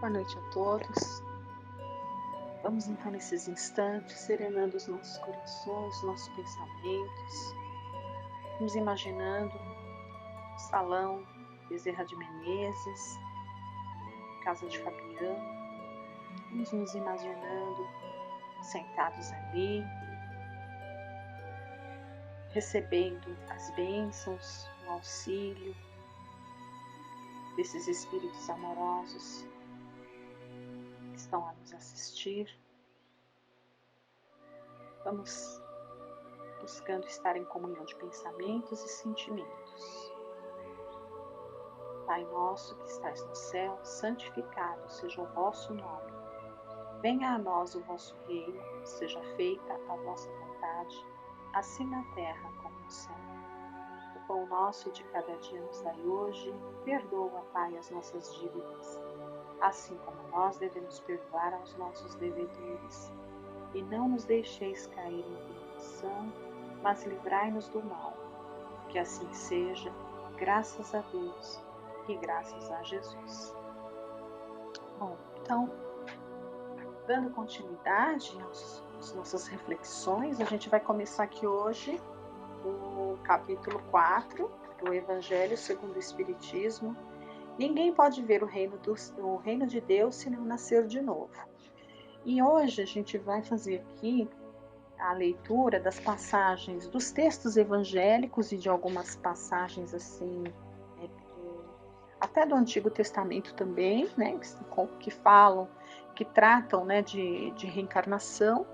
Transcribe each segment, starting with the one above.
Boa noite a todos. Vamos então nesses instantes serenando os nossos corações, nossos pensamentos. Vamos imaginando o salão Bezerra de Menezes, casa de Fabiano. Vamos nos imaginando sentados ali, recebendo as bênçãos, o auxílio desses espíritos amorosos que estão a nos assistir. Vamos buscando estar em comunhão de pensamentos e sentimentos. Pai nosso que estais no céu, santificado seja o vosso nome. Venha a nós o vosso reino, seja feita a vossa vontade, assim na terra como no céu. O pão nosso de cada dia nos dai hoje, perdoa, Pai, as nossas dívidas, assim como nós devemos perdoar aos nossos devedores. E não nos deixeis cair em tentação, mas livrai-nos do mal. Que assim seja, graças a Deus e graças a Jesus. Bom, então, dando continuidade às nossas reflexões, a gente vai começar aqui hoje o capítulo 4 do Evangelho segundo o Espiritismo. Ninguém pode ver o reino de Deus se não nascer de novo. E hoje a gente vai fazer aqui a leitura das passagens dos textos evangélicos e de algumas passagens assim, até do Antigo Testamento também, né, que falam, que tratam, né, de reencarnação.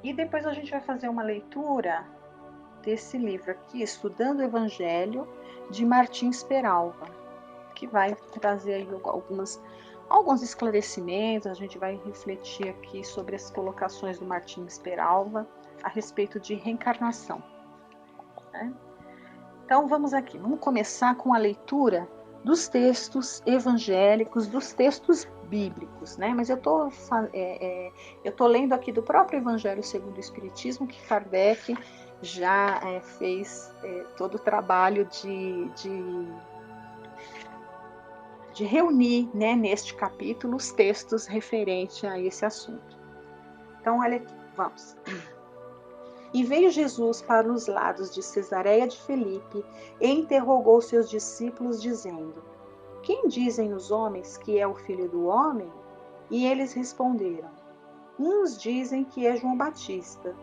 E depois a gente vai fazer uma leitura desse livro aqui, Estudando o Evangelho, de Martins Peralva, que vai trazer aí alguns esclarecimentos. A gente vai refletir aqui sobre as colocações do Martins Peralva a respeito de reencarnação, né? Então vamos começar com a leitura dos textos evangélicos, dos textos bíblicos, né? Mas eu tô lendo aqui do próprio Evangelho segundo o Espiritismo, que Kardec já fez todo o trabalho de reunir, né, neste capítulo os textos referentes a esse assunto. Então, olha aqui, vamos. E veio Jesus para os lados de Cesareia de Filipe e interrogou seus discípulos, dizendo: Quem dizem os homens que é o Filho do Homem? E eles responderam: Uns dizem que é João Batista,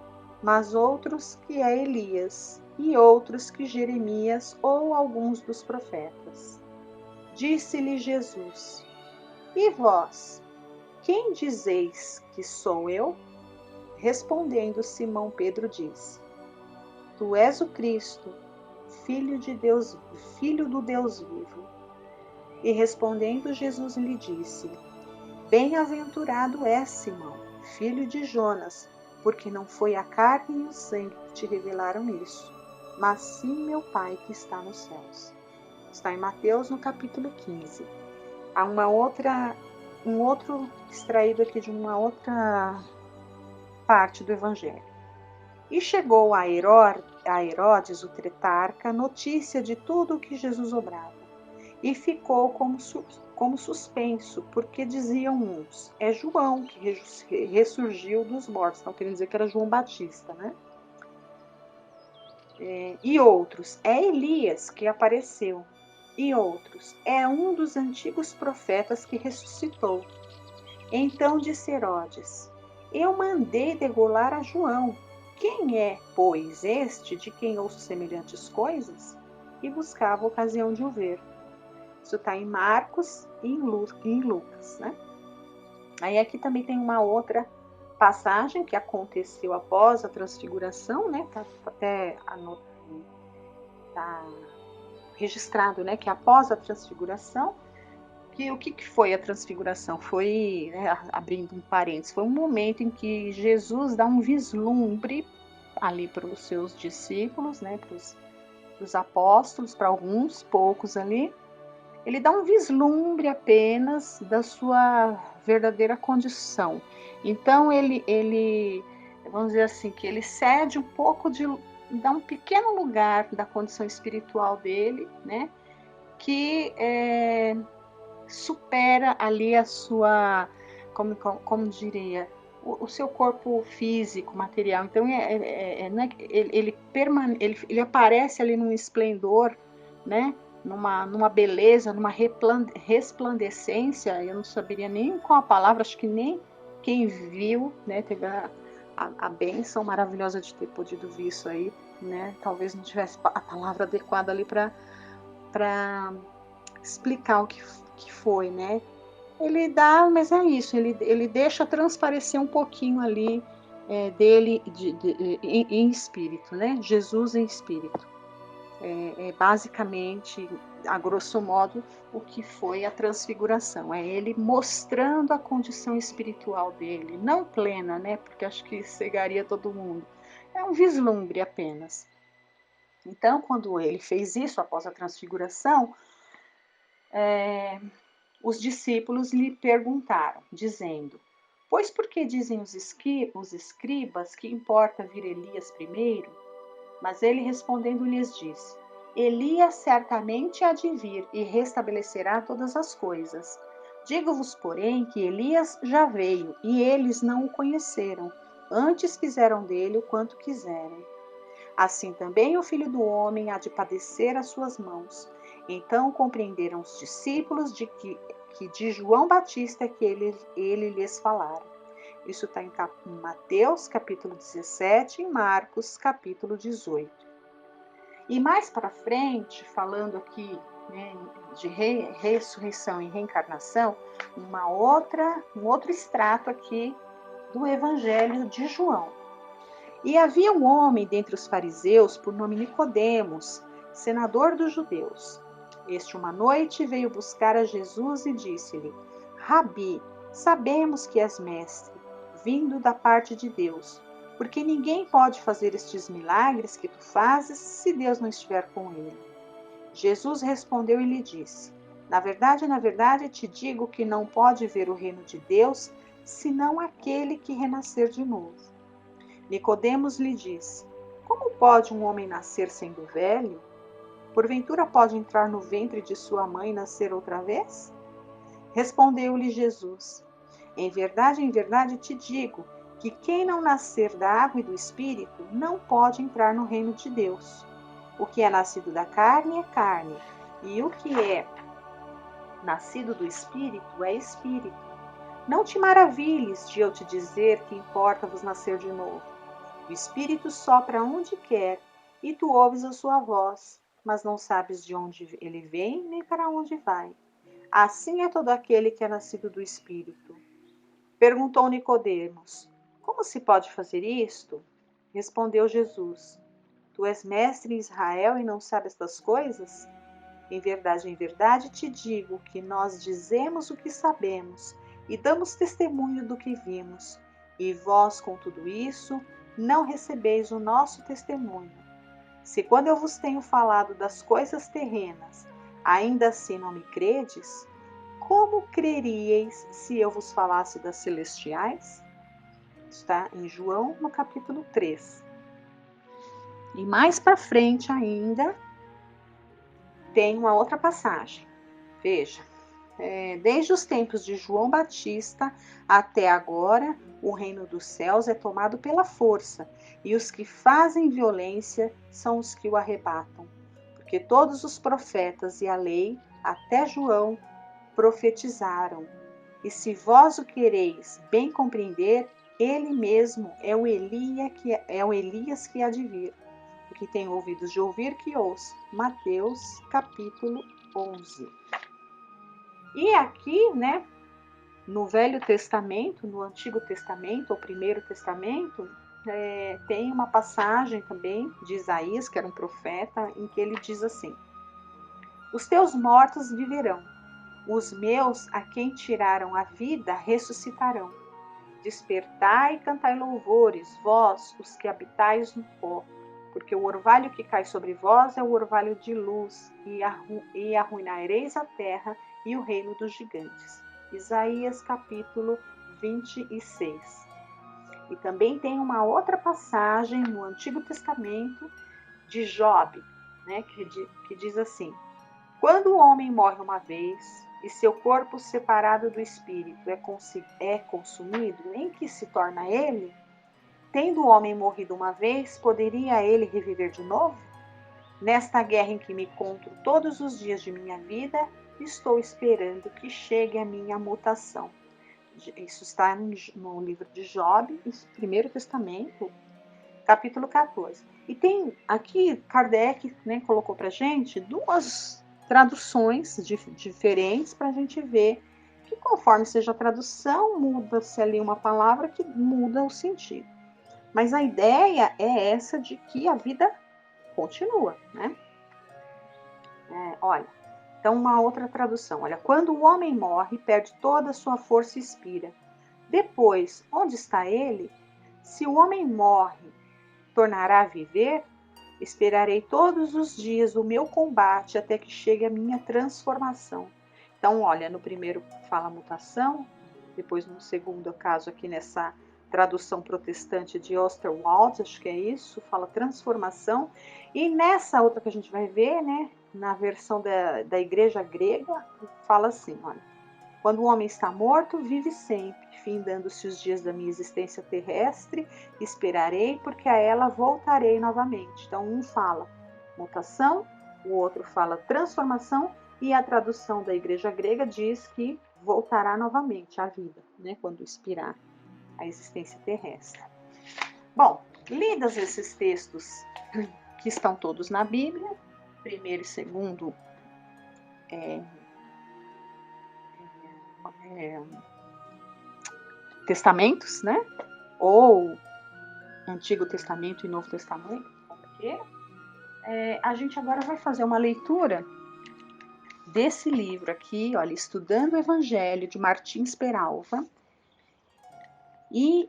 mas outros que é Elias, e outros que Jeremias ou alguns dos profetas. Disse-lhe Jesus: E vós, quem dizeis que sou eu? Respondendo, Simão Pedro disse: Tu és o Cristo, filho do Deus vivo. E respondendo, Jesus lhe disse: Bem-aventurado és, Simão, filho de Jonas, porque não foi a carne e o sangue que te revelaram isso, mas sim meu Pai que está nos céus. Está em Mateus, no capítulo 15. Há um outro extraído aqui de uma outra parte do Evangelho. E chegou a Herodes, o tetrarca, notícia de tudo o que Jesus obrava, e ficou como suspenso, porque diziam uns: é João que ressurgiu dos mortos. Então, querendo dizer que era João Batista, né? E outros: é Elias que apareceu. E outros: é um dos antigos profetas que ressuscitou. Então disse Herodes: Eu mandei degolar a João. Quem é, pois, este de quem ouço semelhantes coisas? E buscava ocasião de o ver. Isso está em Marcos e em Lucas, né? Aí aqui também tem uma outra passagem que aconteceu após a transfiguração, né? Tá registrado, né? Que após a transfiguração, o que foi a transfiguração? Foi, né, abrindo um parênteses, foi um momento em que Jesus dá um vislumbre ali para os seus discípulos, né, para os apóstolos, para alguns poucos ali. Ele dá um vislumbre apenas da sua verdadeira condição. Então ele vamos dizer assim, que ele cede um pouco dá um pequeno lugar da condição espiritual dele, né, que supera ali a sua, como diria, o seu corpo físico, material. Então, né, ele aparece ali num esplendor, né, numa beleza, numa resplandecência. Eu não saberia nem qual a palavra, acho que nem quem viu, né, teve a bênção maravilhosa de ter podido ver isso aí, né? Talvez não tivesse a palavra adequada ali para explicar o que foi, né? Ele dá, mas é isso, ele deixa transparecer um pouquinho ali dele em espírito, né? Jesus em espírito. Basicamente, a grosso modo, o que foi a transfiguração. É ele mostrando a condição espiritual dele, não plena, né? Porque acho que cegaria todo mundo. É um vislumbre apenas. Então, quando ele fez isso após a transfiguração, os discípulos lhe perguntaram, dizendo: Pois por que dizem os escribas que importa vir Elias primeiro? Mas ele respondendo lhes disse: Elias certamente há de vir e restabelecerá todas as coisas. Digo-vos, porém, que Elias já veio e eles não o conheceram, antes fizeram dele o quanto quiserem. Assim também o Filho do Homem há de padecer às suas mãos. Então compreenderam os discípulos que de João Batista que ele lhes falara. Isso está em Mateus capítulo 17 e Marcos capítulo 18. E mais para frente, falando aqui, né, de ressurreição e reencarnação, um outro extrato aqui do Evangelho de João. E havia um homem dentre os fariseus, por nome Nicodemos, senador dos judeus. Este uma noite veio buscar a Jesus e disse-lhe: Rabi, sabemos que és mestre, vindo da parte de Deus, porque ninguém pode fazer estes milagres que tu fazes se Deus não estiver com ele. Jesus respondeu e lhe disse: na verdade, te digo que não pode ver o reino de Deus senão aquele que renascer de novo. Nicodemos lhe disse: Como pode um homem nascer sendo velho? Porventura pode entrar no ventre de sua mãe e nascer outra vez? Respondeu-lhe Jesus: em verdade te digo que quem não nascer da água e do Espírito não pode entrar no reino de Deus. O que é nascido da carne é carne, e o que é nascido do Espírito é Espírito. Não te maravilhes de eu te dizer que importa-vos nascer de novo. O Espírito sopra onde quer, e tu ouves a sua voz, mas não sabes de onde ele vem nem para onde vai. Assim é todo aquele que é nascido do Espírito. Perguntou Nicodemos: Como se pode fazer isto? Respondeu Jesus: Tu és mestre em Israel e não sabes estas coisas? Em verdade te digo que nós dizemos o que sabemos e damos testemunho do que vimos, e vós, com tudo isso, não recebeis o nosso testemunho. Se quando eu vos tenho falado das coisas terrenas, ainda assim não me credes, como creríeis se eu vos falasse das celestiais? Está em João, no capítulo 3. E mais para frente ainda, tem uma outra passagem. Veja, desde os tempos de João Batista até agora, o reino dos céus é tomado pela força, e os que fazem violência são os que o arrebatam. Porque todos os profetas e a lei, até João, profetizaram. E se vós o quereis bem compreender, ele mesmo é o Elias que há de vir. O que tem ouvidos de ouvir, que ouça. Mateus, capítulo 11. E aqui, né, no Velho Testamento, no Antigo Testamento, ou Primeiro Testamento, tem uma passagem também de Isaías, que era um profeta, em que ele diz assim: Os teus mortos viverão, os meus, a quem tiraram a vida, ressuscitarão. Despertai e cantai louvores, vós, os que habitais no pó, porque o orvalho que cai sobre vós é o orvalho de luz, e arruinareis a terra e o reino dos gigantes. Isaías capítulo 26. E também tem uma outra passagem no Antigo Testamento de Job, né, que diz assim: Quando o homem morre uma vez, e seu corpo separado do espírito é consumido, em que se torna ele? Tendo o homem morrido uma vez, poderia ele reviver de novo? Nesta guerra em que me encontro todos os dias de minha vida, estou esperando que chegue a minha mutação. Isso está no livro de Job, Primeiro Testamento, capítulo 14. E tem aqui, Kardec, né, colocou para gente duas traduções diferentes para a gente ver que conforme seja a tradução, muda-se ali uma palavra que muda o sentido. Mas a ideia é essa de que a vida continua, né? Olha, então uma outra tradução. Olha, quando o homem morre, perde toda a sua força e expira. Depois, onde está ele? Se o homem morre, tornará a viver? Esperarei todos os dias o meu combate até que chegue a minha transformação. Então, olha, no primeiro fala mutação, depois no segundo caso aqui nessa tradução protestante de Osterwald, acho que é isso, fala transformação. E nessa outra que a gente vai ver, né, na versão da igreja grega, fala assim, olha, quando o homem está morto, vive sempre, findando-se os dias da minha existência terrestre, esperarei, porque a ela voltarei novamente. Então, um fala mutação, o outro fala transformação, e a tradução da igreja grega diz que voltará novamente à vida, né, quando expirar a existência terrestre. Bom, lidos esses textos que estão todos na Bíblia, primeiro e segundo testamentos, né? Ou Antigo Testamento e Novo Testamento, porque a gente agora vai fazer uma leitura desse livro aqui, olha, Estudando o Evangelho, de Martins Peralva. E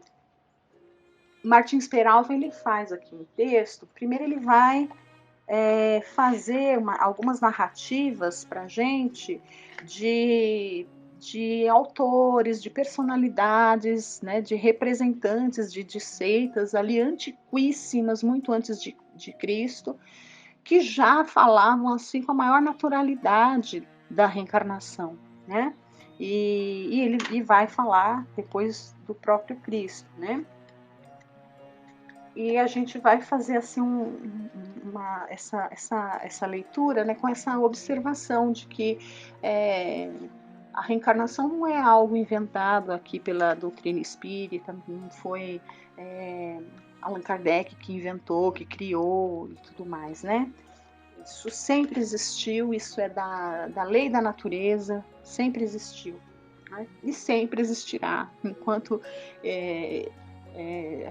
Martins Peralva, ele faz aqui um texto, primeiro ele vai fazer algumas narrativas para a gente de autores, de personalidades, né, de representantes de seitas ali antiquíssimas, muito antes de Cristo, que já falavam assim com a maior naturalidade da reencarnação, né? E ele vai falar depois do próprio Cristo, né? E a gente vai fazer assim essa leitura, né, com essa observação de que a reencarnação não é algo inventado aqui pela doutrina espírita, não foi Allan Kardec que inventou, que criou e tudo mais, né? Isso sempre existiu, isso é da lei da natureza, sempre existiu, né? E sempre existirá, enquanto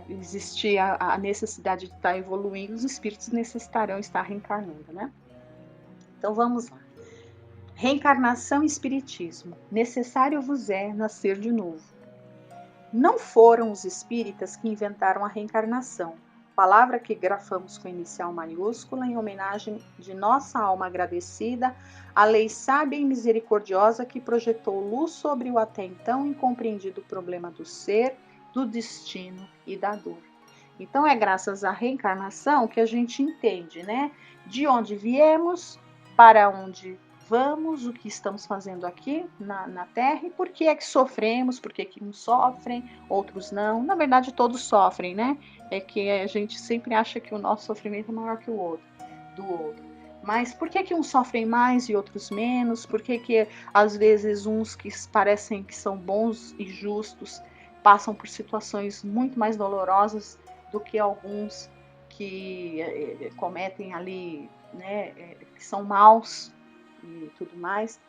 existir a necessidade de estar evoluindo, os espíritos necessitarão estar reencarnando, né? Então vamos lá. Reencarnação e espiritismo. Necessário vos é nascer de novo. Não foram os espíritas que inventaram a reencarnação, palavra que grafamos com inicial maiúscula em homenagem de nossa alma agradecida à lei sábia e misericordiosa que projetou luz sobre o até então incompreendido problema do ser, do destino e da dor. Então é graças à reencarnação que a gente entende, né? De onde viemos, para onde vamos, o que estamos fazendo aqui na Terra e por que é que sofremos, por que é que uns sofrem, outros não. Na verdade, todos sofrem, né? É que a gente sempre acha que o nosso sofrimento é maior que o outro, do outro. Mas por que uns sofrem mais e outros menos? Por que às vezes uns que parecem que são bons e justos passam por situações muito mais dolorosas do que alguns que cometem ali, né, que são maus e tudo mais.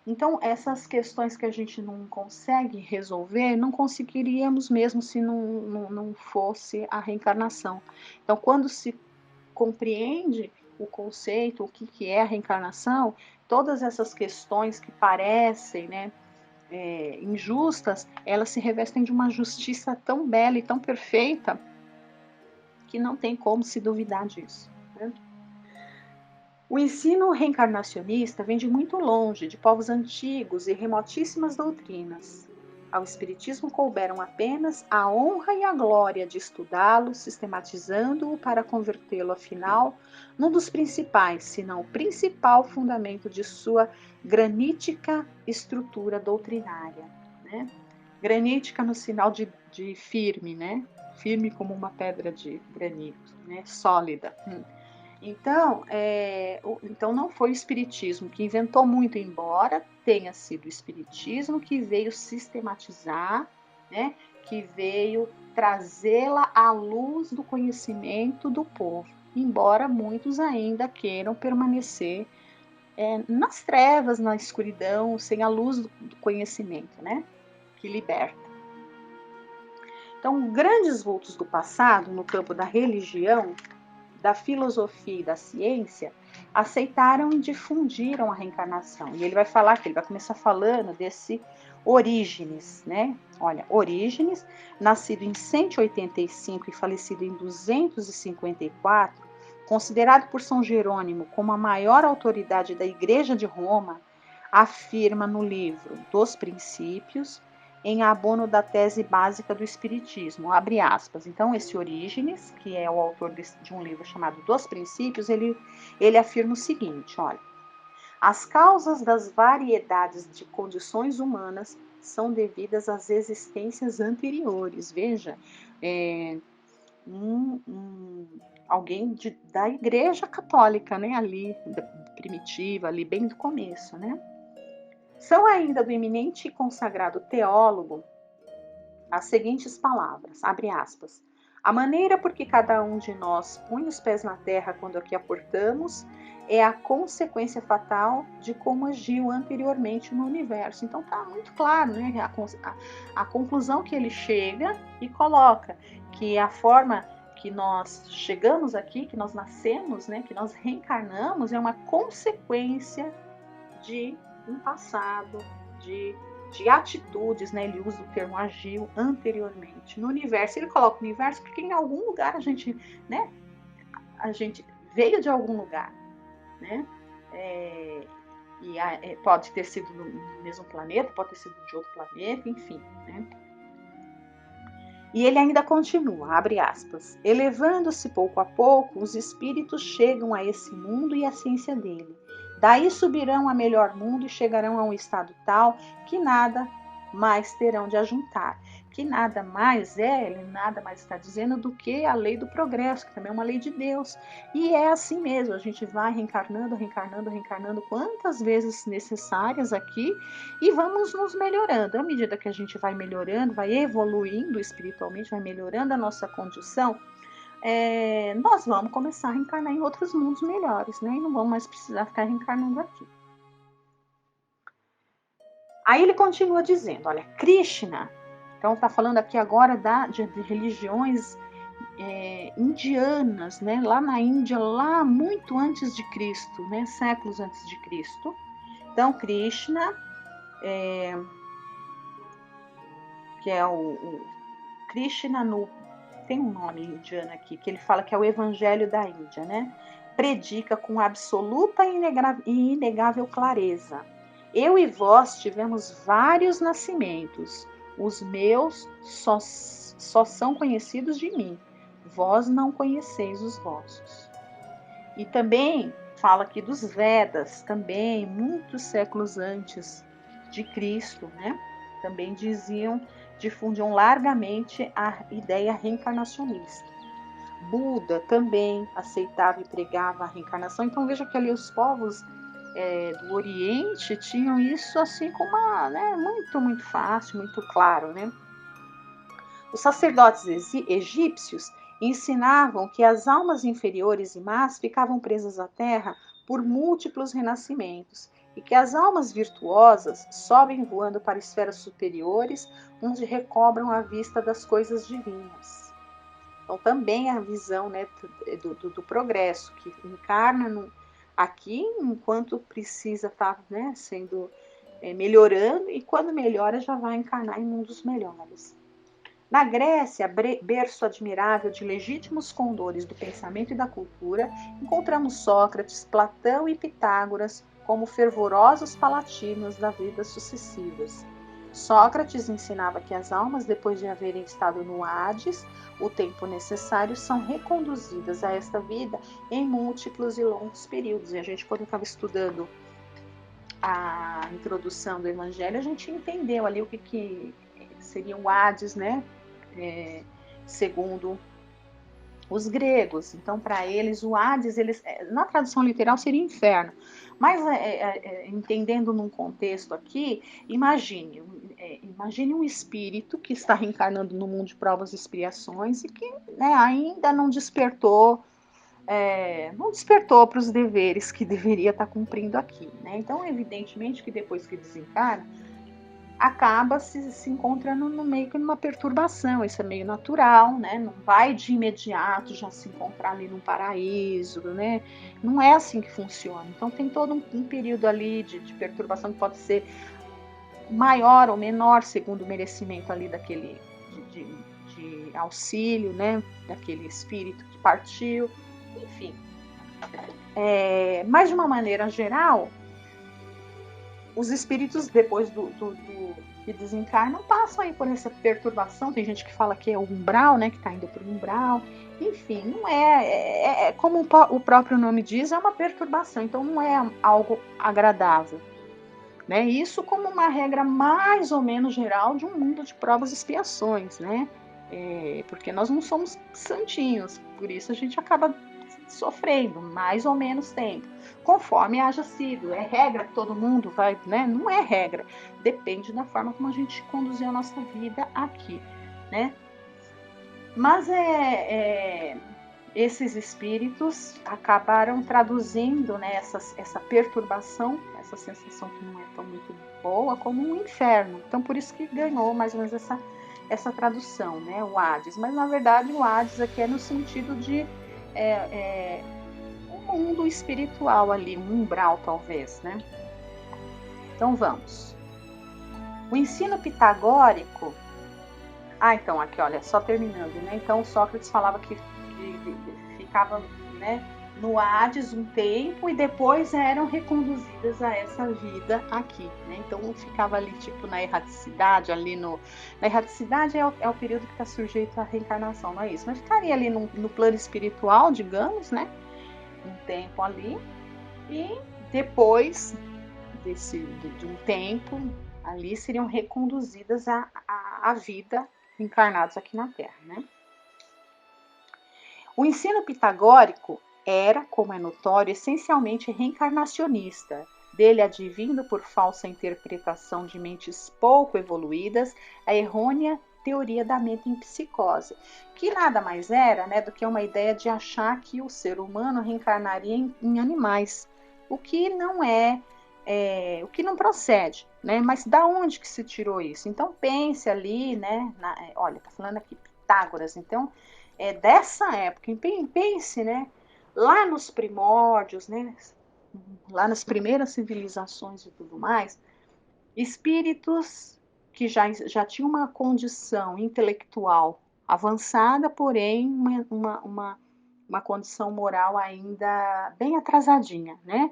Então, essas questões que a gente não consegue resolver, não conseguiríamos mesmo se não fosse a reencarnação. Então, quando se compreende o conceito, o que é a reencarnação, todas essas questões que parecem, né, injustas, elas se revestem de uma justiça tão bela e tão perfeita que não tem como se duvidar disso, né? O ensino reencarnacionista vem de muito longe, de povos antigos e remotíssimas doutrinas. Ao Espiritismo couberam apenas a honra e a glória de estudá-lo, sistematizando-o para convertê-lo, afinal, num dos principais, se não o principal fundamento de sua granítica estrutura doutrinária. Né? Granítica no sinal de firme, né? Firme como uma pedra de granito, né? Sólida. Então não foi o Espiritismo que inventou muito, embora tenha sido o Espiritismo que veio sistematizar, né, que veio trazê-la à luz do conhecimento do povo, embora muitos ainda queiram permanecer nas trevas, na escuridão, sem a luz do conhecimento, né, que liberta. Então, grandes vultos do passado no campo da religião, da filosofia e da ciência aceitaram e difundiram a reencarnação. E ele vai falar que ele vai começar falando desse Orígenes, né? Olha, Orígenes, nascido em 185 e falecido em 254, considerado por São Jerônimo como a maior autoridade da Igreja de Roma, afirma no livro Dos Princípios, em abono da tese básica do Espiritismo, abre aspas. Então, esse Orígenes, que é o autor de um livro chamado Dos Princípios, ele afirma o seguinte, olha, as causas das variedades de condições humanas são devidas às existências anteriores. Veja, alguém da Igreja Católica, né, ali, primitiva, ali bem do começo, né? São ainda do eminente e consagrado teólogo as seguintes palavras, abre aspas, a maneira por que cada um de nós põe os pés na terra quando aqui aportamos é a consequência fatal de como agiu anteriormente no universo. Então tá muito claro, né, a conclusão que ele chega e coloca, que a forma que nós chegamos aqui, que nós nascemos, né, que nós reencarnamos, é uma consequência de um passado, de atitudes, né? Ele usa o termo agiu anteriormente no universo. Ele coloca o universo porque em algum lugar a gente, né? A gente veio de algum lugar, né? Pode ter sido no mesmo planeta, pode ter sido de outro planeta, enfim, né? E ele ainda continua, abre aspas, elevando-se pouco a pouco, os espíritos chegam a esse mundo e à ciência dele. Daí subirão a melhor mundo e chegarão a um estado tal que nada mais terão de ajuntar. Que nada mais ele nada mais está dizendo do que a lei do progresso, que também é uma lei de Deus. E é assim mesmo, a gente vai reencarnando quantas vezes necessárias aqui e vamos nos melhorando. À medida que a gente vai melhorando, vai evoluindo espiritualmente, vai melhorando a nossa condição, nós vamos começar a reencarnar em outros mundos melhores, né? E não vamos mais precisar ficar reencarnando aqui. Aí ele continua dizendo, olha, Krishna, então está falando aqui agora de religiões indianas, né? Lá na Índia, lá muito antes de Cristo, né? Séculos antes de Cristo. Então, Krishna, que é o Krishna tem um nome indiano aqui, que ele fala que é o Evangelho da Índia, né? Predica com absoluta e inegável clareza. Eu e vós tivemos vários nascimentos. Os meus só são conhecidos de mim. Vós não conheceis os vossos. E também fala aqui dos Vedas, também muitos séculos antes de Cristo, né? Também difundiam largamente a ideia reencarnacionista. Buda também aceitava e pregava a reencarnação. Então veja que ali os povos do Oriente tinham isso assim como muito fácil, muito claro, né? Os sacerdotes egípcios ensinavam que as almas inferiores e más ficavam presas à terra por múltiplos renascimentos e que as almas virtuosas sobem voando para esferas superiores, onde recobram a vista das coisas divinas. Então, também a visão, né, do progresso, que encarna aqui enquanto precisa estar, né, sendo melhorando, e quando melhora já vai encarnar em mundos melhores. Na Grécia, berço admirável de legítimos condores do pensamento e da cultura, encontramos Sócrates, Platão e Pitágoras como fervorosos palatinos das vidas sucessivas. Sócrates ensinava que as almas, depois de haverem estado no Hades, o tempo necessário, são reconduzidas a esta vida em múltiplos e longos períodos. E a gente, quando estava estudando a introdução do Evangelho, a gente entendeu ali o que seria o Hades, né? Segundo os gregos. Então, para eles, o Hades, na tradução literal, seria inferno. Mas, entendendo num contexto aqui, imagine um espírito que está reencarnando no mundo de provas e expiações e que, né, ainda não despertou para os deveres que deveria estar cumprindo aqui, né? Então, evidentemente que depois que desencarna, acaba se encontrando no meio que numa perturbação. Isso é meio natural, né? Não vai de imediato já se encontrar ali num paraíso, né? Não é assim que funciona. Então tem todo um período ali de perturbação que pode ser maior ou menor segundo o merecimento ali daquele de auxílio, né? Daquele espírito que partiu, enfim. Mas de uma maneira geral, os espíritos, depois que desencarnam, passam aí por essa perturbação. Tem gente que fala que é o umbral, né? Que está indo para o umbral. Enfim, não como o próprio nome diz, é uma perturbação. Então, não é algo agradável. Né? Isso como uma regra mais ou menos geral de um mundo de provas e expiações, né? Porque nós não somos santinhos. Por isso a gente acaba sofrendo mais ou menos tempo, conforme haja sido. É regra que todo mundo vai, né? Não é regra, depende da forma como a gente conduziu a nossa vida aqui, né? Mas esses espíritos acabaram traduzindo, né, essa perturbação, essa sensação que não é tão muito boa, como um inferno. Então, por isso que ganhou mais ou menos essa tradução, né, o Hades. Mas, na verdade, o Hades aqui é no sentido de um mundo espiritual ali, um umbral talvez, né? Então vamos. O ensino pitagórico. Então aqui, olha, só terminando, né? Então Sócrates falava que ficava, né, no Hades um tempo e depois eram reconduzidas a essa vida aqui, né? Então ficava ali tipo na erraticidade, na erraticidade é o período que está sujeito à reencarnação, não é isso? Mas ficaria ali no plano espiritual, digamos, né? Um tempo ali e depois de um tempo ali seriam reconduzidas à vida encarnados aqui na Terra, né? O ensino pitagórico era, como é notório, essencialmente reencarnacionista, dele advindo por falsa interpretação de mentes pouco evoluídas a errônea teoria da mente em psicose, que nada mais era, né, do que uma ideia de achar que o ser humano reencarnaria em animais, o que não o que não procede, né? Mas da onde que se tirou isso? Então pense ali, né? Olha, tá falando aqui Pitágoras, então dessa época, pense, né? Lá nos primórdios, né? Lá nas primeiras civilizações e tudo mais, espíritos que já tinham uma condição intelectual avançada, porém uma condição moral ainda bem atrasadinha, né?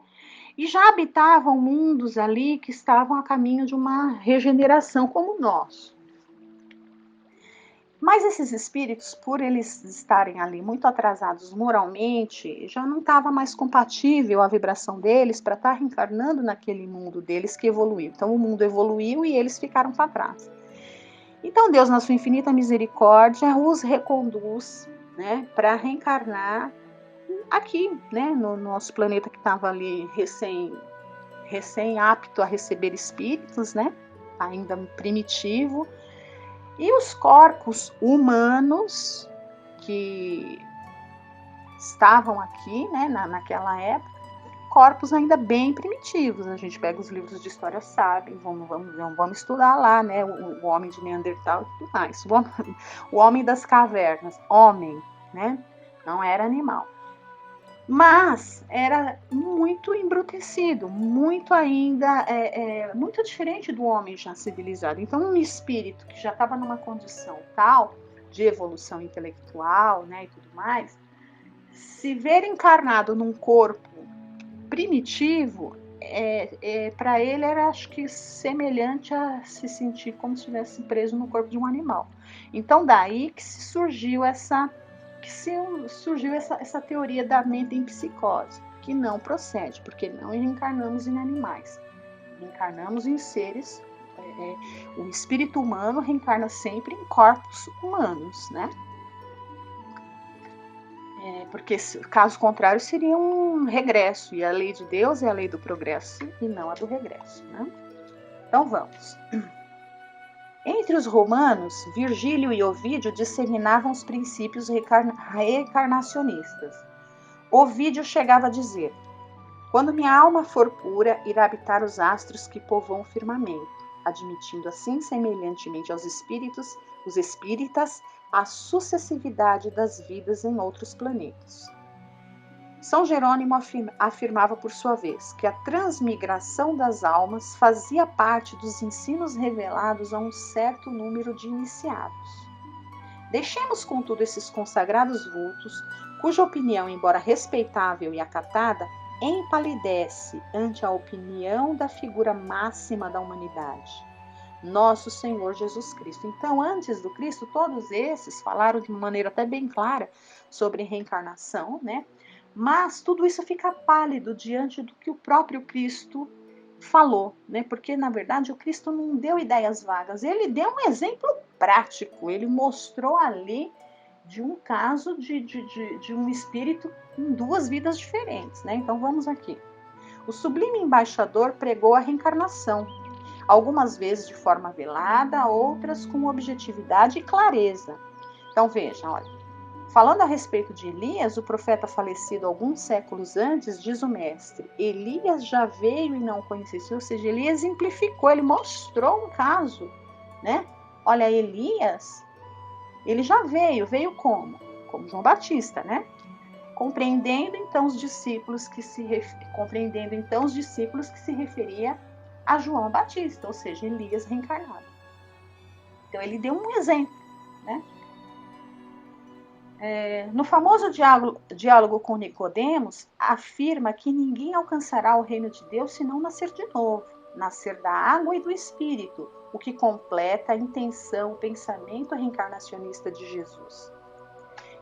E já habitavam mundos ali que estavam a caminho de uma regeneração como nós. Mas esses espíritos, por eles estarem ali muito atrasados moralmente, já não estava mais compatível a vibração deles para estar reencarnando naquele mundo deles que evoluiu. Então o mundo evoluiu e eles ficaram para trás. Então Deus, na sua infinita misericórdia, os reconduz, né, para reencarnar aqui, né, no nosso planeta que estava ali recém apto a receber espíritos, né, ainda primitivo. E os corpos humanos que estavam aqui, né, naquela época, corpos ainda bem primitivos. A gente pega os livros de história, sabe, vamos estudar lá, né, o homem de Neandertal e tudo mais. O homem das cavernas, homem, né, não era animal. Mas era muito embrutecido, muito ainda, muito diferente do homem já civilizado. Então, um espírito que já estava numa condição tal de evolução intelectual, né, e tudo mais, se ver encarnado num corpo primitivo, para ele era, acho que, semelhante a se sentir como se estivesse preso no corpo de um animal. Então daí que surgiu essa teoria da mente em psicose, que não procede, porque não reencarnamos em animais, reencarnamos em seres. O espírito humano reencarna sempre em corpos humanos, né? Porque caso contrário seria um regresso, e a lei de Deus é a lei do progresso e não a do regresso, né? Então vamos. Entre os romanos, Virgílio e Ovídio disseminavam os princípios reencarnacionistas. Ovídio chegava a dizer: quando minha alma for pura, irá habitar os astros que povoam o firmamento, admitindo assim, semelhantemente aos espíritos, os espíritas, a sucessividade das vidas em outros planetas. São Jerônimo afirmava, por sua vez, que a transmigração das almas fazia parte dos ensinos revelados a um certo número de iniciados. Deixemos, contudo, esses consagrados vultos, cuja opinião, embora respeitável e acatada, empalidece ante a opinião da figura máxima da humanidade, nosso Senhor Jesus Cristo. Então, antes do Cristo, todos esses falaram de uma maneira até bem clara sobre reencarnação, né? Mas tudo isso fica pálido diante do que o próprio Cristo falou, né? Porque, na verdade, o Cristo não deu ideias vagas, ele deu um exemplo prático, ele mostrou ali de um caso de um espírito em duas vidas diferentes, né? Então, vamos aqui. O sublime embaixador pregou a reencarnação, algumas vezes de forma velada, outras com objetividade e clareza. Então, veja, olha. Falando a respeito de Elias, o profeta falecido alguns séculos antes, diz o mestre, Elias já veio e não conheceu, ou seja, ele exemplificou, ele mostrou um caso, né? Olha, Elias, ele já veio como? Como João Batista, né? Compreendendo então os discípulos que se referia a João Batista, ou seja, Elias reencarnado. Então ele deu um exemplo, né? No famoso diálogo com Nicodemos, afirma que ninguém alcançará o reino de Deus se não nascer de novo, nascer da água e do Espírito, o que completa a intenção, o pensamento reencarnacionista de Jesus.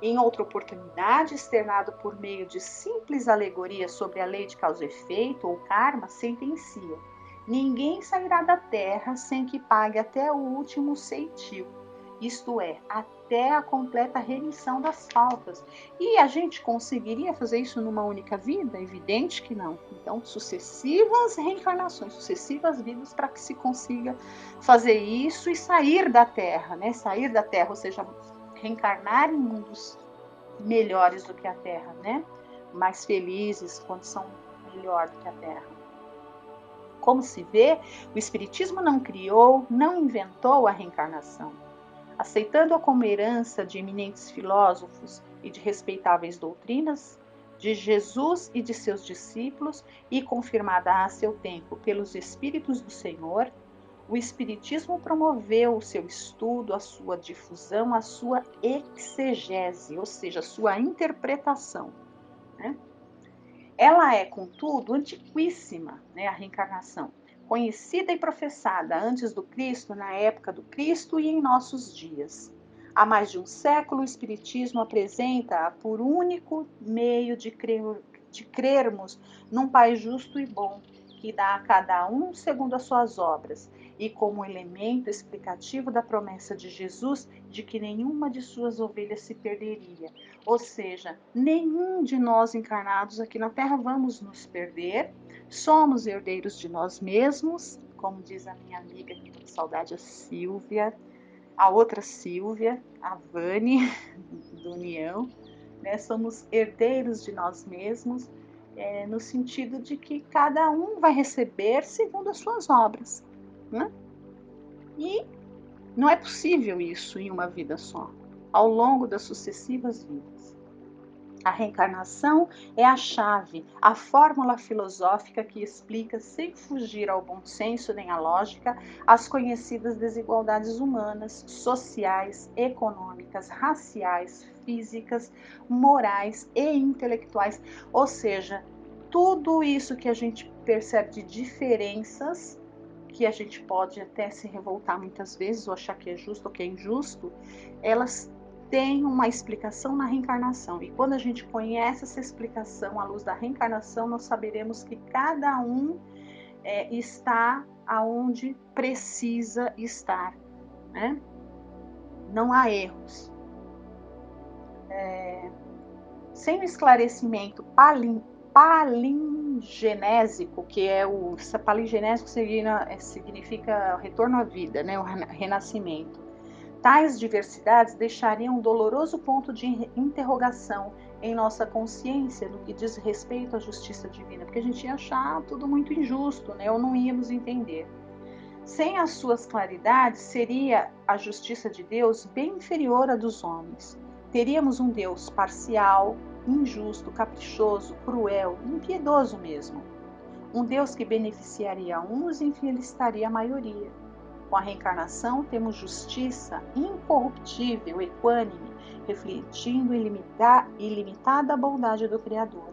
Em outra oportunidade, externado por meio de simples alegoria sobre a lei de causa e efeito, ou karma, sentencia: ninguém sairá da terra sem que pague até o último ceitil, isto é, até a completa remissão das faltas. E a gente conseguiria fazer isso numa única vida? Evidente que não. Então, sucessivas reencarnações, sucessivas vidas para que se consiga fazer isso e sair da Terra, né? Sair da Terra, ou seja, reencarnar em mundos melhores do que a Terra, né? Mais felizes, condição melhor do que a Terra. Como se vê, o Espiritismo não criou, não inventou a reencarnação. Aceitando-a como herança de eminentes filósofos e de respeitáveis doutrinas, de Jesus e de seus discípulos, e confirmada a seu tempo pelos Espíritos do Senhor, o Espiritismo promoveu o seu estudo, a sua difusão, a sua exegese, ou seja, a sua interpretação, né? Ela é, contudo, antiquíssima, né, a reencarnação, conhecida e professada antes do Cristo, na época do Cristo e em nossos dias. Há mais de um século, o Espiritismo apresenta-a por único meio de crermos num Pai justo e bom, que dá a cada um segundo as suas obras, e como elemento explicativo da promessa de Jesus de que nenhuma de suas ovelhas se perderia. Ou seja, nenhum de nós encarnados aqui na Terra vamos nos perder, somos herdeiros de nós mesmos, como diz a minha amiga, que com saudade, a Silvia, a outra Silvia, a Vani, do União, né? Somos herdeiros de nós mesmos, no sentido de que cada um vai receber segundo as suas obras, né? E não é possível isso em uma vida só, ao longo das sucessivas vidas. A reencarnação é a chave, a fórmula filosófica que explica, sem fugir ao bom senso nem à lógica, as conhecidas desigualdades humanas, sociais, econômicas, raciais, físicas, morais e intelectuais. Ou seja, tudo isso que a gente percebe de diferenças, que a gente pode até se revoltar muitas vezes, ou achar que é justo ou que é injusto, elas têm uma explicação na reencarnação. E quando a gente conhece essa explicação à luz da reencarnação, nós saberemos que cada um está aonde precisa estar, né? Não há erros. Sem o esclarecimento palingenésico, que é palingenésico significa retorno à vida, né? O renascimento. Tais diversidades deixariam um doloroso ponto de interrogação em nossa consciência no que diz respeito à justiça divina, porque a gente ia achar tudo muito injusto, né? Ou não íamos entender. Sem as suas claridades, seria a justiça de Deus bem inferior à dos homens. Teríamos um Deus parcial, injusto, caprichoso, cruel, impiedoso mesmo. Um Deus que beneficiaria uns e infelicitaria a maioria. Com a reencarnação, temos justiça incorruptível, equânime, refletindo ilimitada bondade do Criador.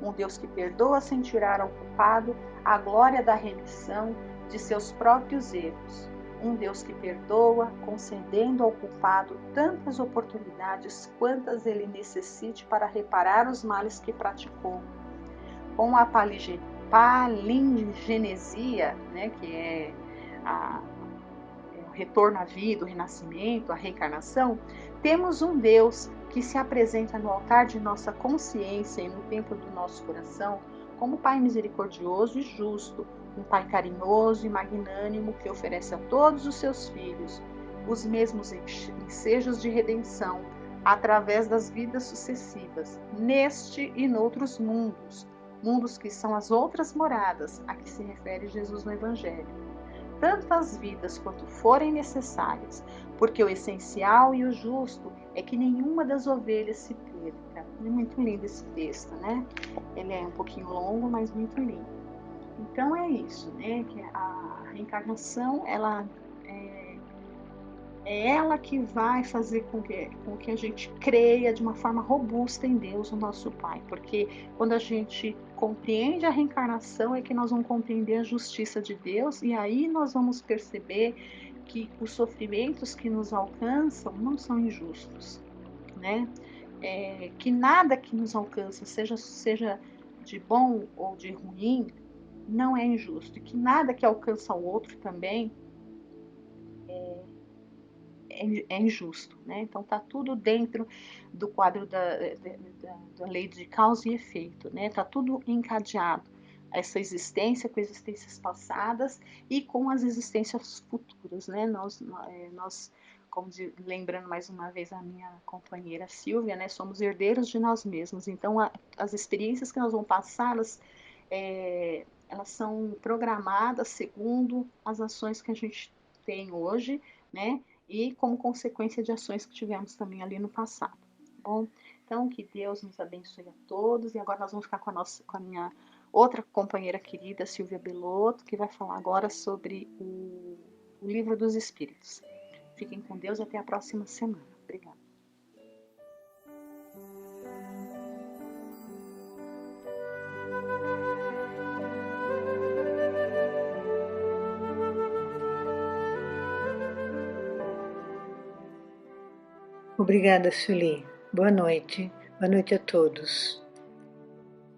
Um Deus que perdoa sem tirar ao culpado a glória da remissão de seus próprios erros. Um Deus que perdoa, concedendo ao culpado tantas oportunidades quantas ele necessite para reparar os males que praticou. Com a palingenesia, né, que é o retorno à vida, o renascimento, a reencarnação, temos um Deus que se apresenta no altar de nossa consciência e no templo do nosso coração como Pai misericordioso e justo, um Pai carinhoso e magnânimo que oferece a todos os seus filhos os mesmos ensejos de redenção através das vidas sucessivas, neste e noutros mundos, mundos que são as outras moradas a que se refere Jesus no Evangelho. Tantas vidas quanto forem necessárias, porque o essencial e o justo é que nenhuma das ovelhas se perca. É muito lindo esse texto, né? Ele é um pouquinho longo, mas muito lindo. Então é isso, né? Que a reencarnação, ela é ela que vai fazer com que a gente creia de uma forma robusta em Deus, o nosso Pai. Porque quando a gente compreende a reencarnação é que nós vamos compreender a justiça de Deus, e aí nós vamos perceber que os sofrimentos que nos alcançam não são injustos, né? Que nada que nos alcança, seja de bom ou de ruim, não é injusto, e que nada que alcança o outro também é injusto, né? Então está tudo dentro do quadro da lei de causa e efeito, né? Está tudo encadeado, essa existência com existências passadas e com as existências futuras, né? Nós como lembrando mais uma vez a minha companheira Silvia, né? Somos herdeiros de nós mesmos. Então as experiências que nós vamos passar, elas são programadas segundo as ações que a gente tem hoje, né? E como consequência de ações que tivemos também ali no passado. Bom, então que Deus nos abençoe a todos. E agora nós vamos ficar com a minha outra companheira querida, Silvia Belotto, que vai falar agora sobre o Livro dos Espíritos. Fiquem com Deus e até a próxima semana. Obrigada. Obrigada, Sueli. Boa noite a todos.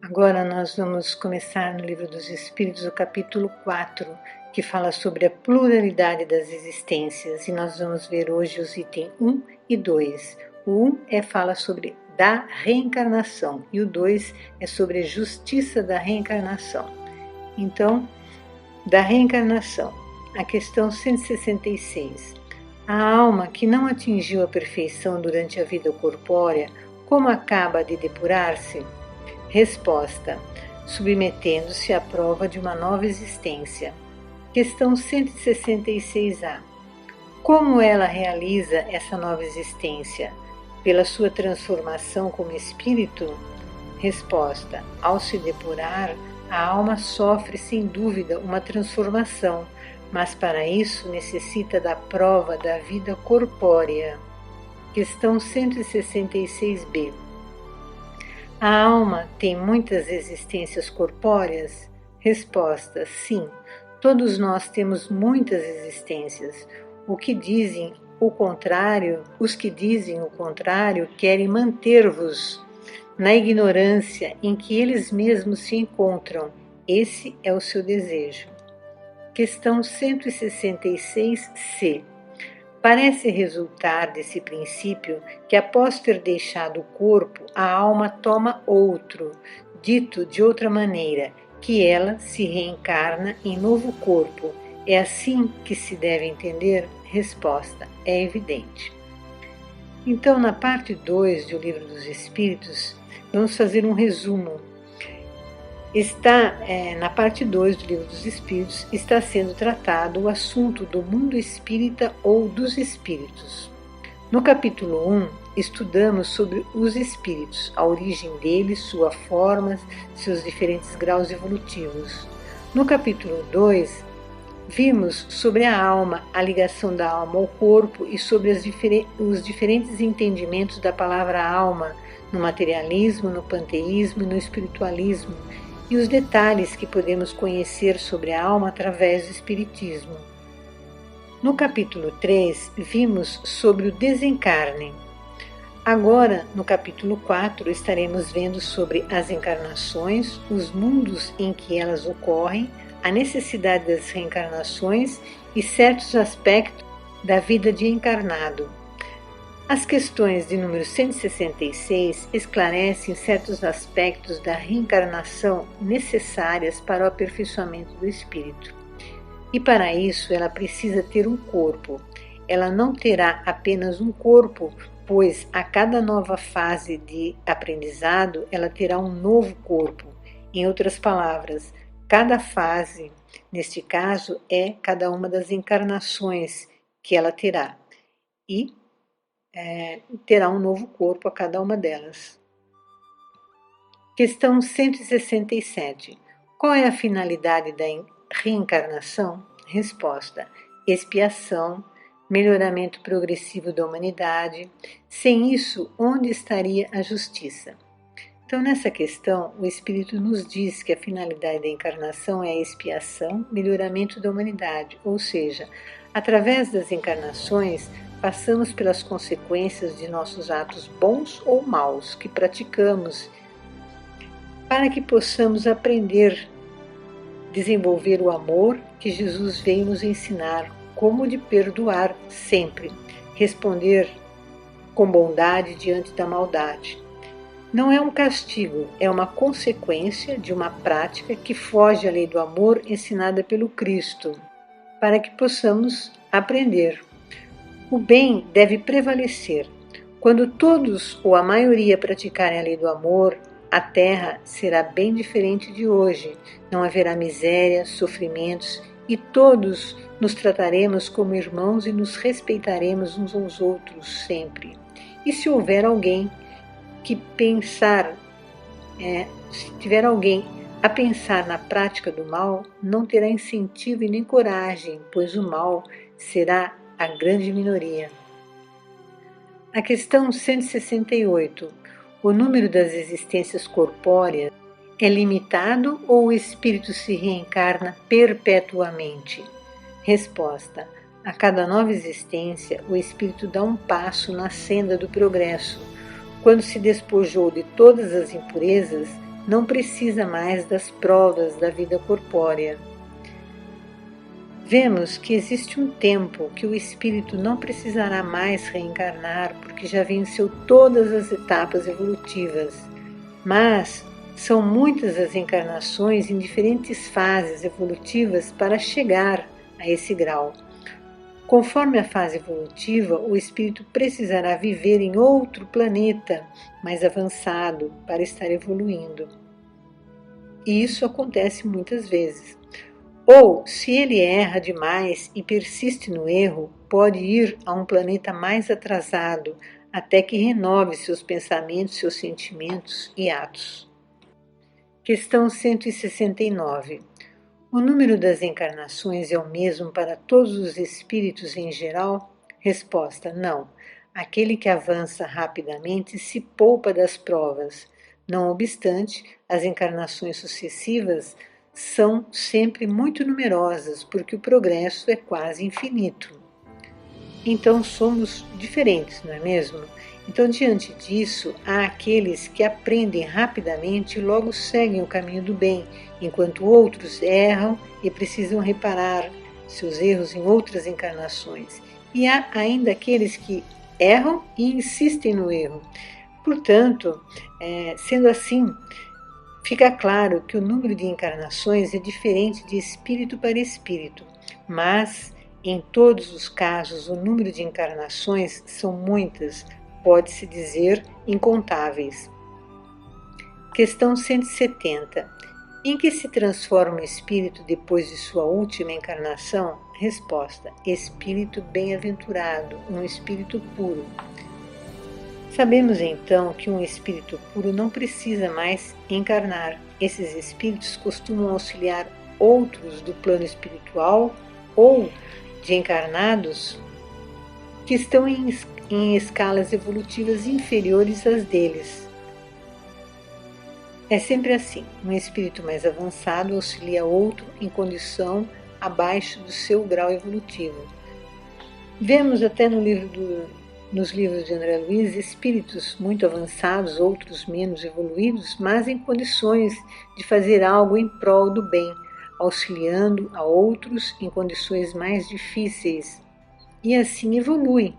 Agora nós vamos começar no Livro dos Espíritos, o capítulo 4, que fala sobre a pluralidade das existências, e nós vamos ver hoje os itens 1 e 2. O 1 fala sobre da reencarnação, e o 2 é sobre a justiça da reencarnação. Então, da reencarnação, a questão 166. A alma que não atingiu a perfeição durante a vida corpórea, como acaba de depurar-se? Resposta: submetendo-se à prova de uma nova existência. Questão 166A. Como ela realiza essa nova existência? Pela sua transformação como espírito? Resposta: ao se depurar, a alma sofre sem dúvida uma transformação, mas para isso necessita da prova da vida corpórea. Questão 166b. A alma tem muitas existências corpóreas? Resposta: sim, todos nós temos muitas existências. Os que dizem o contrário querem manter-vos na ignorância em que eles mesmos se encontram. Esse é o seu desejo. Questão 166C. Parece resultar desse princípio que, após ter deixado o corpo, a alma toma outro, dito de outra maneira, que ela se reencarna em novo corpo. É assim que se deve entender? Resposta: é evidente. Então, na parte 2 do Livro dos Espíritos, vamos fazer um resumo. Na parte 2 do Livro dos Espíritos, está sendo tratado o assunto do mundo espírita ou dos espíritos. No capítulo 1, estudamos sobre os espíritos, a origem deles, sua forma, seus diferentes graus evolutivos. No capítulo 2, vimos sobre a alma, a ligação da alma ao corpo e sobre os diferentes entendimentos da palavra alma, no materialismo, no panteísmo e no espiritualismo, e os detalhes que podemos conhecer sobre a alma através do espiritismo. No capítulo 3, vimos sobre o desencarne. Agora, no capítulo 4, estaremos vendo sobre as encarnações, os mundos em que elas ocorrem, a necessidade das reencarnações e certos aspectos da vida de encarnado. As questões de número 166 esclarecem certos aspectos da reencarnação necessárias para o aperfeiçoamento do espírito. E para isso ela precisa ter um corpo. Ela não terá apenas um corpo, pois a cada nova fase de aprendizado ela terá um novo corpo. Em outras palavras, cada fase, neste caso, é cada uma das encarnações que ela terá. E terá um novo corpo a cada uma delas. Questão 167. Qual é a finalidade da reencarnação? Resposta: expiação, melhoramento progressivo da humanidade. Sem isso, onde estaria a justiça? Então, nessa questão, o Espírito nos diz que a finalidade da encarnação é a expiação, melhoramento da humanidade, ou seja, através das encarnações, passamos pelas consequências de nossos atos bons ou maus que praticamos, para que possamos aprender, desenvolver o amor que Jesus veio nos ensinar, como de perdoar sempre, responder com bondade diante da maldade. Não é um castigo, é uma consequência de uma prática que foge à lei do amor ensinada pelo Cristo, para que possamos aprender. O bem deve prevalecer. Quando todos ou a maioria praticarem a lei do amor, a terra será bem diferente de hoje. Não haverá miséria, sofrimentos e todos nos trataremos como irmãos e nos respeitaremos uns aos outros sempre. E se houver alguém se tiver alguém a pensar na prática do mal, não terá incentivo e nem coragem, pois o mal será a grande minoria. A questão 168. O número das existências corpóreas é limitado ou o espírito se reencarna perpetuamente? Resposta: a cada nova existência, o espírito dá um passo na senda do progresso. Quando se despojou de todas as impurezas, não precisa mais das provas da vida corpórea. Vemos que existe um tempo que o espírito não precisará mais reencarnar porque já venceu todas as etapas evolutivas, mas são muitas as encarnações em diferentes fases evolutivas para chegar a esse grau. Conforme a fase evolutiva, o espírito precisará viver em outro planeta mais avançado para estar evoluindo. E isso acontece muitas vezes. Ou, se ele erra demais e persiste no erro, pode ir a um planeta mais atrasado, até que renove seus pensamentos, seus sentimentos e atos. Questão 169. O número das encarnações é o mesmo para todos os espíritos em geral? Resposta: não. Aquele que avança rapidamente se poupa das provas. Não obstante, as encarnações sucessivas são sempre muito numerosas, porque o progresso é quase infinito. Então somos diferentes, não é mesmo? Então, diante disso, há aqueles que aprendem rapidamente e logo seguem o caminho do bem, enquanto outros erram e precisam reparar seus erros em outras encarnações. E há ainda aqueles que erram e insistem no erro. Portanto, sendo assim, fica claro que o número de encarnações é diferente de espírito para espírito, mas em todos os casos o número de encarnações são muitas, pode-se dizer incontáveis. Questão 170. Em que se transforma o espírito depois de sua última encarnação? Resposta: espírito bem-aventurado, um espírito puro. Sabemos então que um espírito puro não precisa mais encarnar. Esses espíritos costumam auxiliar outros do plano espiritual ou de encarnados que estão em escalas evolutivas inferiores às deles. É sempre assim, um espírito mais avançado auxilia outro em condição abaixo do seu grau evolutivo. Vemos até nos livros de André Luiz espíritos muito avançados, outros menos evoluídos, mas em condições de fazer algo em prol do bem, auxiliando a outros em condições mais difíceis, e assim evoluem.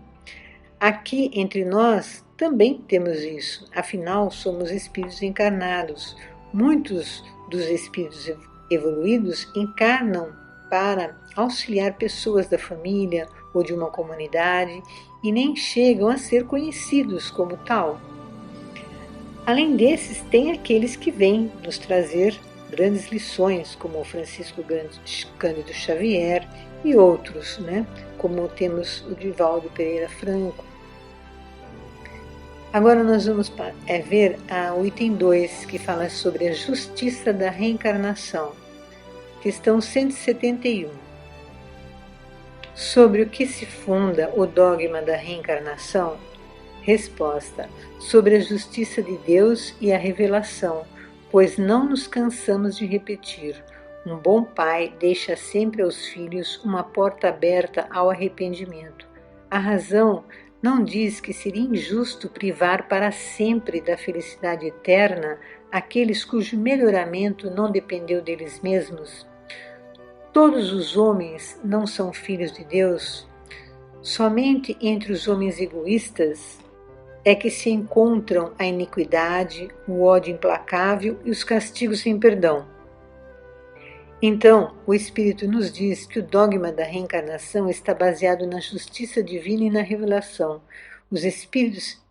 Aqui entre nós também temos isso, afinal somos espíritos encarnados. Muitos dos espíritos evoluídos encarnam para auxiliar pessoas da família ou de uma comunidade e nem chegam a ser conhecidos como tal. Além desses, tem aqueles que vêm nos trazer grandes lições, como o Francisco Cândido Xavier e outros, como temos o Divaldo Pereira Franco. Agora nós vamos ver o item 2, que fala sobre a justiça da reencarnação. Questão 171. Sobre o que se funda o dogma da reencarnação? Resposta: sobre a justiça de Deus e a revelação, pois não nos cansamos de repetir. Um bom pai deixa sempre aos filhos uma porta aberta ao arrependimento. A razão não diz que seria injusto privar para sempre da felicidade eterna aqueles cujo melhoramento não dependeu deles mesmos? Todos os homens não são filhos de Deus? Somente entre os homens egoístas é que se encontram a iniquidade, o ódio implacável e os castigos sem perdão. Então, o Espírito nos diz que o dogma da reencarnação está baseado na justiça divina e na revelação. Os espíritos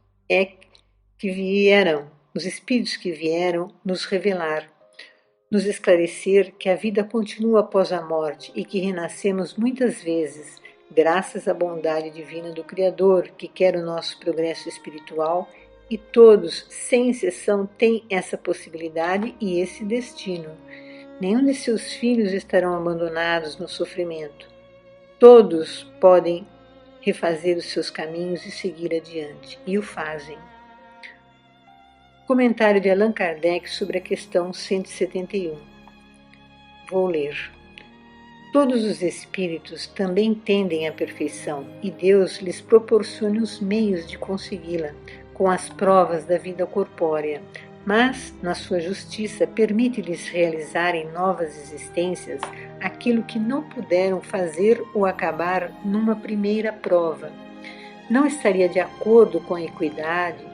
que vieram nos revelar, nos esclarecer que a vida continua após a morte e que renascemos muitas vezes, graças à bondade divina do Criador, que quer o nosso progresso espiritual, e todos, sem exceção, têm essa possibilidade e esse destino. Nenhum de seus filhos estarão abandonados no sofrimento. Todos podem refazer os seus caminhos e seguir adiante, e o fazem. Comentário de Allan Kardec sobre a questão 171. Vou ler. Todos os espíritos também tendem à perfeição, e Deus lhes proporciona os meios de consegui-la, com as provas da vida corpórea, mas, na sua justiça, permite-lhes realizar em novas existências aquilo que não puderam fazer ou acabar numa primeira prova. Não estaria de acordo com a equidade,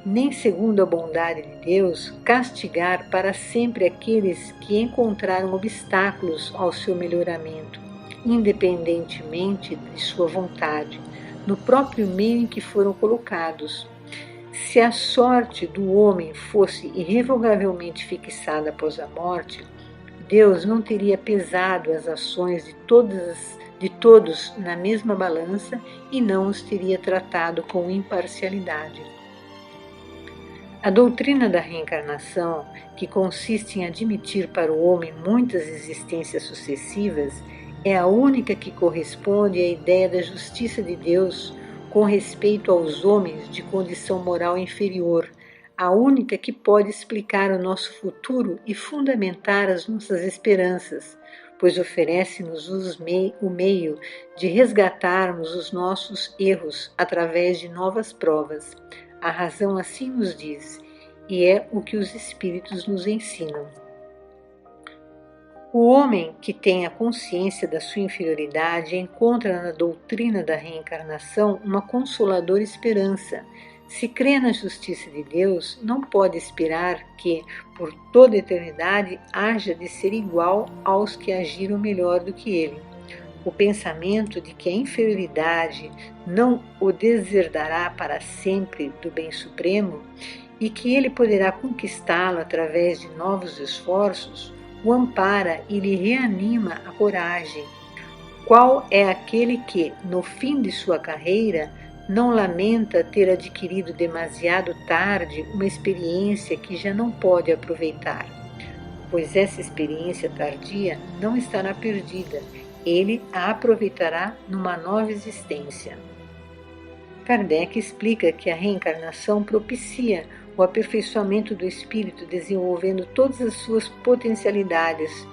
nem segundo a bondade de Deus, castigar para sempre aqueles que encontraram obstáculos ao seu melhoramento, independentemente de sua vontade, no próprio meio em que foram colocados. Se a sorte do homem fosse irrevogavelmente fixada após a morte, Deus não teria pesado as ações de todos na mesma balança e não os teria tratado com imparcialidade. A doutrina da reencarnação, que consiste em admitir para o homem muitas existências sucessivas, é a única que corresponde à ideia da justiça de Deus com respeito aos homens de condição moral inferior, a única que pode explicar o nosso futuro e fundamentar as nossas esperanças, pois oferece-nos o meio de resgatarmos os nossos erros através de novas provas. A razão assim nos diz, e é o que os Espíritos nos ensinam. O homem que tem a consciência da sua inferioridade encontra na doutrina da reencarnação uma consoladora esperança. Se crê na justiça de Deus, não pode esperar que, por toda a eternidade, haja de ser igual aos que agiram melhor do que ele. O pensamento de que a inferioridade não o deserdará para sempre do bem supremo e que ele poderá conquistá-lo através de novos esforços, o ampara e lhe reanima a coragem. Qual é aquele que, no fim de sua carreira, não lamenta ter adquirido demasiado tarde uma experiência que já não pode aproveitar? Pois essa experiência tardia não estará perdida, ele a aproveitará numa nova existência. Kardec explica que a reencarnação propicia o aperfeiçoamento do espírito, desenvolvendo todas as suas potencialidades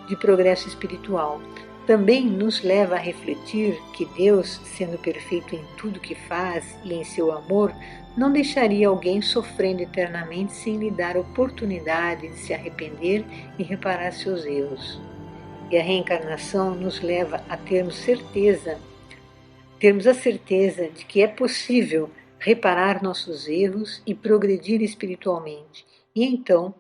de progresso espiritual. Também nos leva a refletir que Deus, sendo perfeito em tudo que faz e em seu amor, não deixaria alguém sofrendo eternamente sem lhe dar oportunidade de se arrepender e reparar seus erros. E a reencarnação nos leva a termos a certeza de que é possível reparar nossos erros e progredir espiritualmente. E então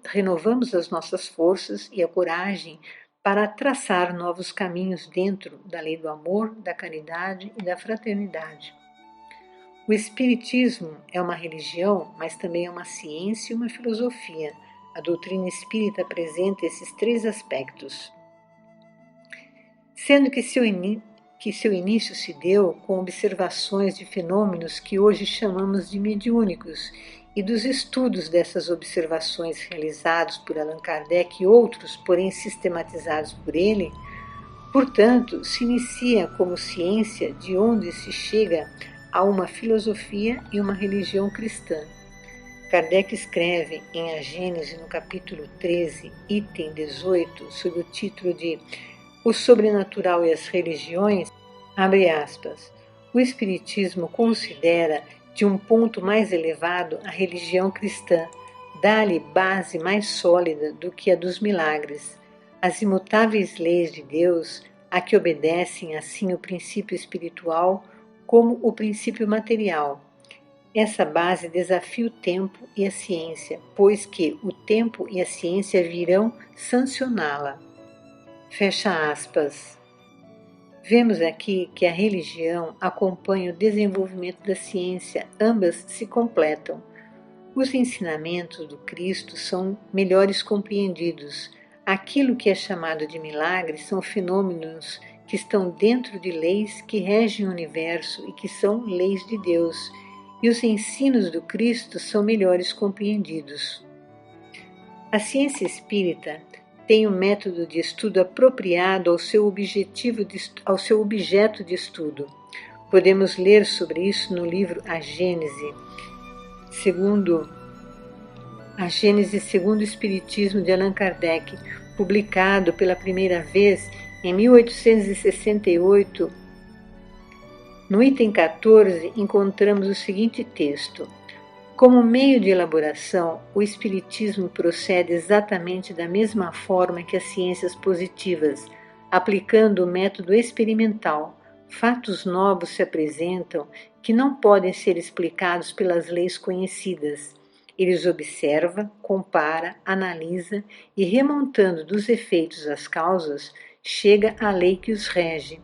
renovamos as nossas forças e a coragem para traçar novos caminhos dentro da lei do amor, da caridade e da fraternidade. O Espiritismo é uma religião, mas também é uma ciência e uma filosofia. A doutrina espírita apresenta esses três aspectos. Sendo que seu início se deu com observações de fenômenos que hoje chamamos de mediúnicos e dos estudos dessas observações realizados por Allan Kardec e outros, porém sistematizados por ele, portanto, se inicia como ciência de onde se chega a uma filosofia e uma religião cristã. Kardec escreve em A Gênese, no capítulo 13, item 18, sob o título de O Sobrenatural e as Religiões, abre aspas, o Espiritismo considera de um ponto mais elevado a religião cristã, dá-lhe base mais sólida do que a dos milagres. As imutáveis leis de Deus, a que obedecem assim o princípio espiritual como o princípio material. Essa base desafia o tempo e a ciência, pois que o tempo e a ciência virão sancioná-la. Fecha aspas. Vemos aqui que a religião acompanha o desenvolvimento da ciência, ambas se completam. Os ensinamentos do Cristo são melhores compreendidos. Aquilo que é chamado de milagres são fenômenos que estão dentro de leis que regem o universo e que são leis de Deus, e os ensinos do Cristo são melhores compreendidos. A ciência espírita tem um método de estudo apropriado ao seu objeto de estudo. Podemos ler sobre isso no livro A Gênese, segundo o Espiritismo de Allan Kardec, publicado pela primeira vez em 1868. No item 14, encontramos o seguinte texto: como meio de elaboração, o Espiritismo procede exatamente da mesma forma que as ciências positivas, aplicando o método experimental. Fatos novos se apresentam que não podem ser explicados pelas leis conhecidas. Eles observa, compara, analisa e, remontando dos efeitos às causas, chega à lei que os rege.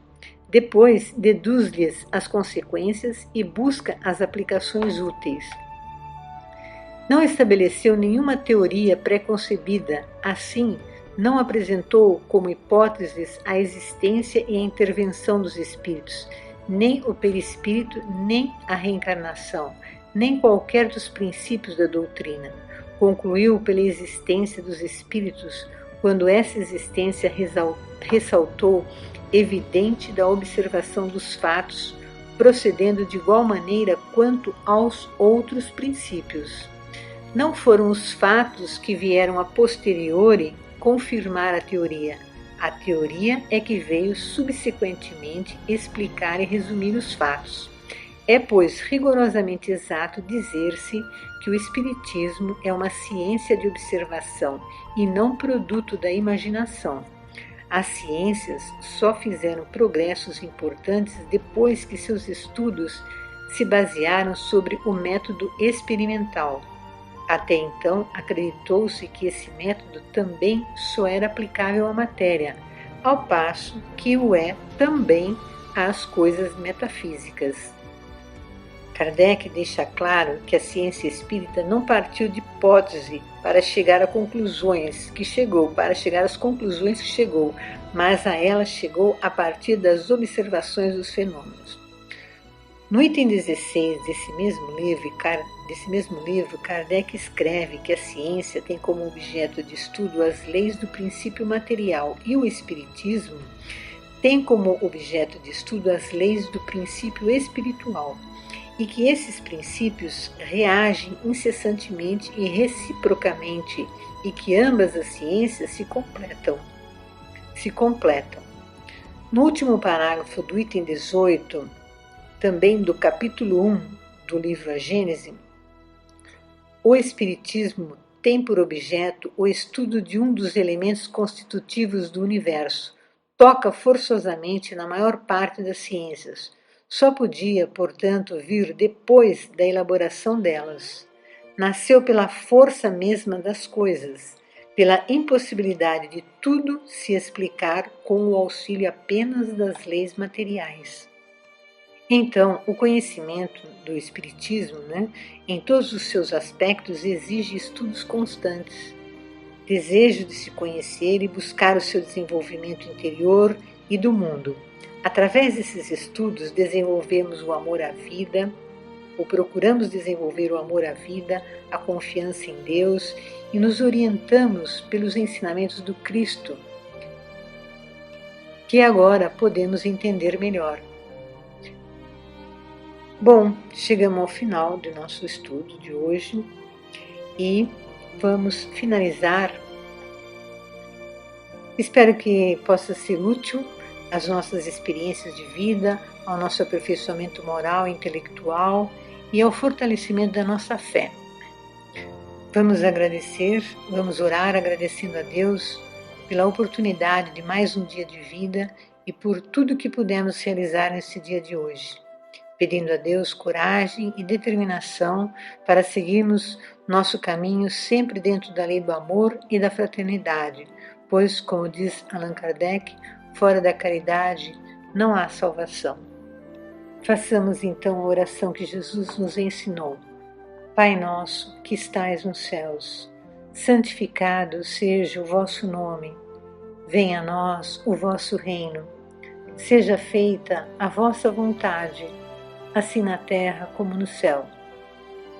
Depois, deduz-lhes as consequências e busca as aplicações úteis. Não estabeleceu nenhuma teoria pré-concebida, assim, não apresentou como hipóteses a existência e a intervenção dos espíritos, nem o perispírito, nem a reencarnação, nem qualquer dos princípios da doutrina. Concluiu pela existência dos espíritos, quando essa existência ressaltou evidente da observação dos fatos, procedendo de igual maneira quanto aos outros princípios. Não foram os fatos que vieram a posteriori confirmar a teoria. A teoria é que veio subsequentemente explicar e resumir os fatos. É, pois, rigorosamente exato dizer-se que o Espiritismo é uma ciência de observação e não produto da imaginação. As ciências só fizeram progressos importantes depois que seus estudos se basearam sobre o método experimental. Até então, acreditou-se que esse método também só era aplicável à matéria, ao passo que o é também às coisas metafísicas. Kardec deixa claro que a ciência espírita não partiu de hipótese para chegar às conclusões que chegou, mas a elas chegou a partir das observações dos fenômenos. No item 16 desse mesmo livro, Kardec escreve que a ciência tem como objeto de estudo as leis do princípio material e o Espiritismo tem como objeto de estudo as leis do princípio espiritual, e que esses princípios reagem incessantemente e reciprocamente, e que ambas as ciências se completam. No último parágrafo do item 18, também do capítulo 1 do livro A Gênese, o Espiritismo tem por objeto o estudo de um dos elementos constitutivos do universo. Toca forçosamente na maior parte das ciências. Só podia, portanto, vir depois da elaboração delas. Nasceu pela força mesma das coisas, pela impossibilidade de tudo se explicar com o auxílio apenas das leis materiais. Então, o conhecimento do Espiritismo, em todos os seus aspectos, exige estudos constantes, desejo de se conhecer e buscar o seu desenvolvimento interior e do mundo. Através desses estudos, desenvolvemos o amor à vida, ou procuramos desenvolver o amor à vida, a confiança em Deus e nos orientamos pelos ensinamentos do Cristo, que agora podemos entender melhor. Bom, chegamos ao final do nosso estudo de hoje e vamos finalizar. Espero que possa ser útil às nossas experiências de vida, ao nosso aperfeiçoamento moral e intelectual e ao fortalecimento da nossa fé. Vamos agradecer, vamos orar agradecendo a Deus pela oportunidade de mais um dia de vida e por tudo que pudemos realizar nesse dia de hoje, pedindo a Deus coragem e determinação para seguirmos nosso caminho sempre dentro da lei do amor e da fraternidade, pois, como diz Allan Kardec, fora da caridade não há salvação. Façamos então a oração que Jesus nos ensinou. Pai nosso, que estais nos céus, santificado seja o vosso nome. Venha a nós o vosso reino. Seja feita a vossa vontade, assim na terra como no céu.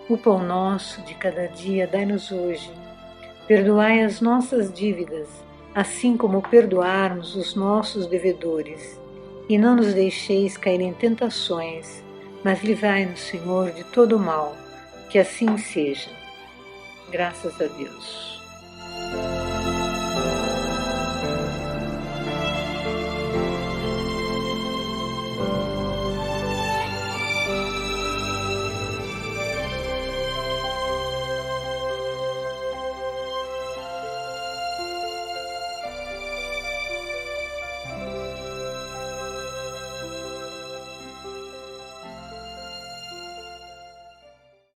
O pão nosso de cada dia dai-nos hoje. Perdoai as nossas dívidas, assim como perdoarmos os nossos devedores. E não nos deixeis cair em tentações, mas livrai-nos, Senhor, de todo o mal. Que assim seja. Graças a Deus.